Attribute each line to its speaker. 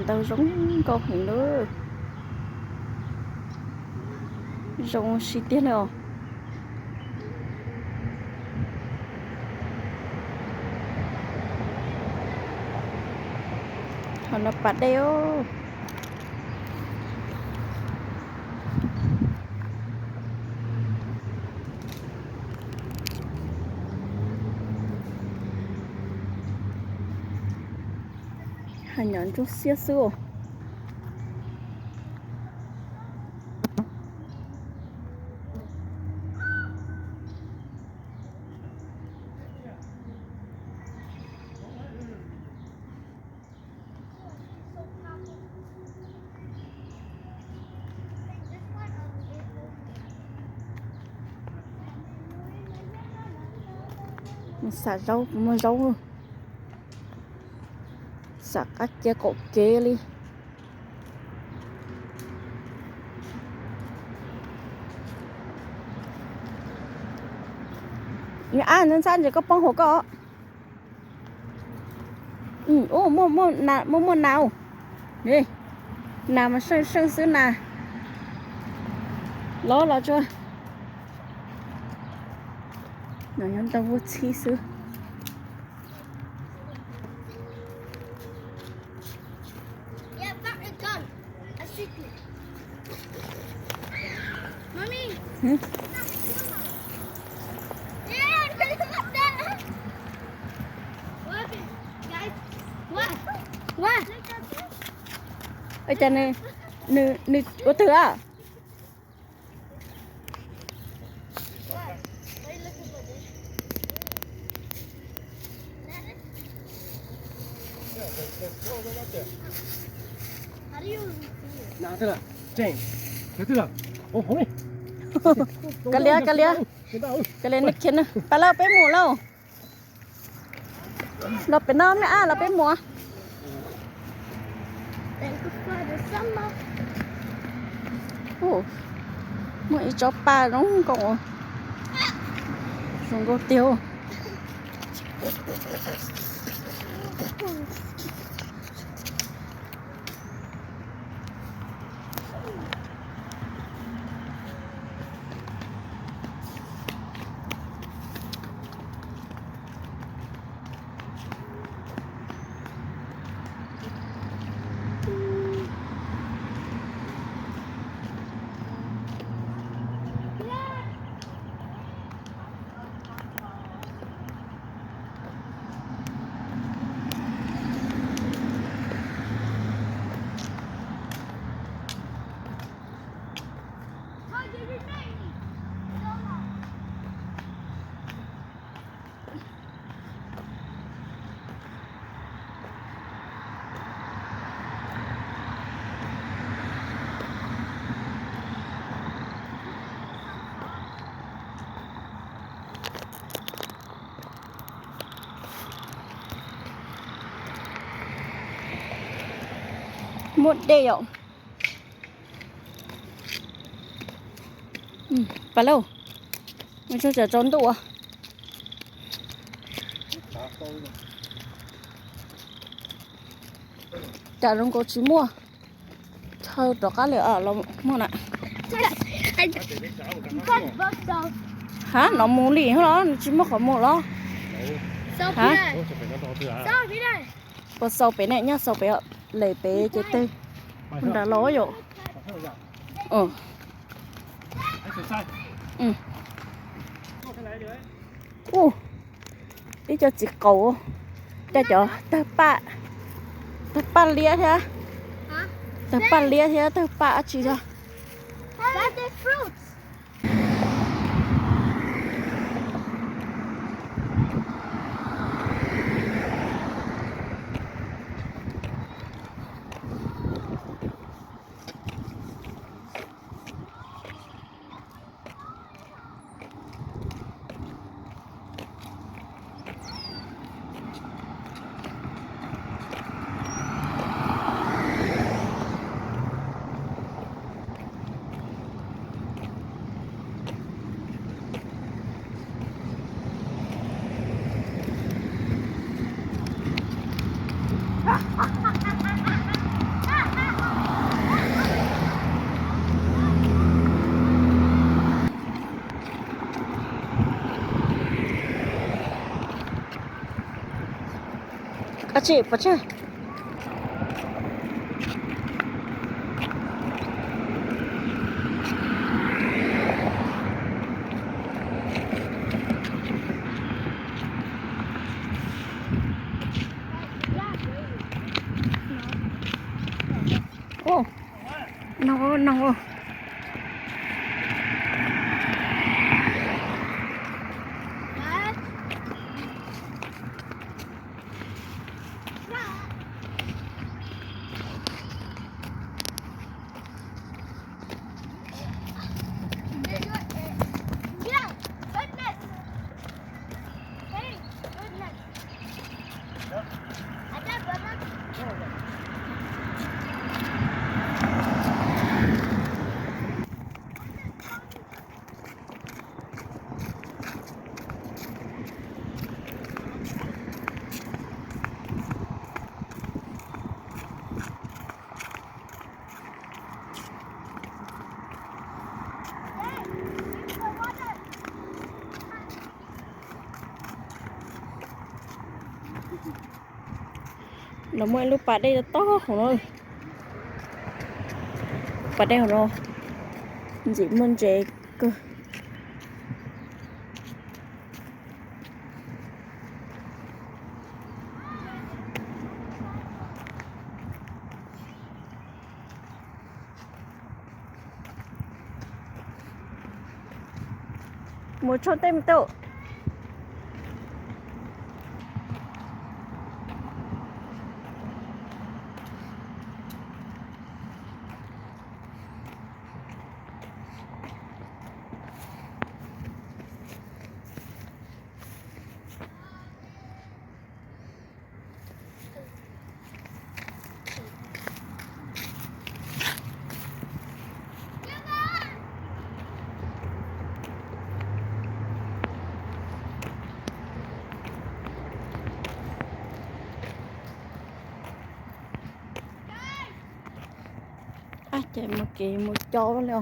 Speaker 1: tao giống con hình nữa giống xí tiết nào họ nó bắt đeo hành nhẫn chút xía xưa xả rau mà rau xả cách cho cột kê đi nên sao chỉ có bông hồ có ô mua nào đi nào mà sơn xứ nào ló là chưa nó nhân tao vô chi xứ ở trên này nư có thứ à
Speaker 2: nào thế nào chèn thế nào ô hổ này
Speaker 1: cái lia nít chân pa lao bé mùa lâuเราเป็นน้ำนะเราเป็นหมัวโอ้มื่อchó pa nó còn có tiêu một đeo bà lâu mình cho trẻ trốn tụ à chả không có chú mua thôi đó cá lửa ở lòng mua nè hả nó mua lì hết đó chỉ mua có một đó hả có sau bé này nhá sau bé lấy bé chế tê con đã ló rồi đi cho chị cầu cho ta pa lia thế ta pa lia thế ta pa chị ra Pache, pache. Oh, no, no. Nó mới lúc bà đây là to không ơi. Bà đây rồi. Gì mình trẻ cơ. Một chỗ tên tự. À, chạy một kỳ một chỗ luôn.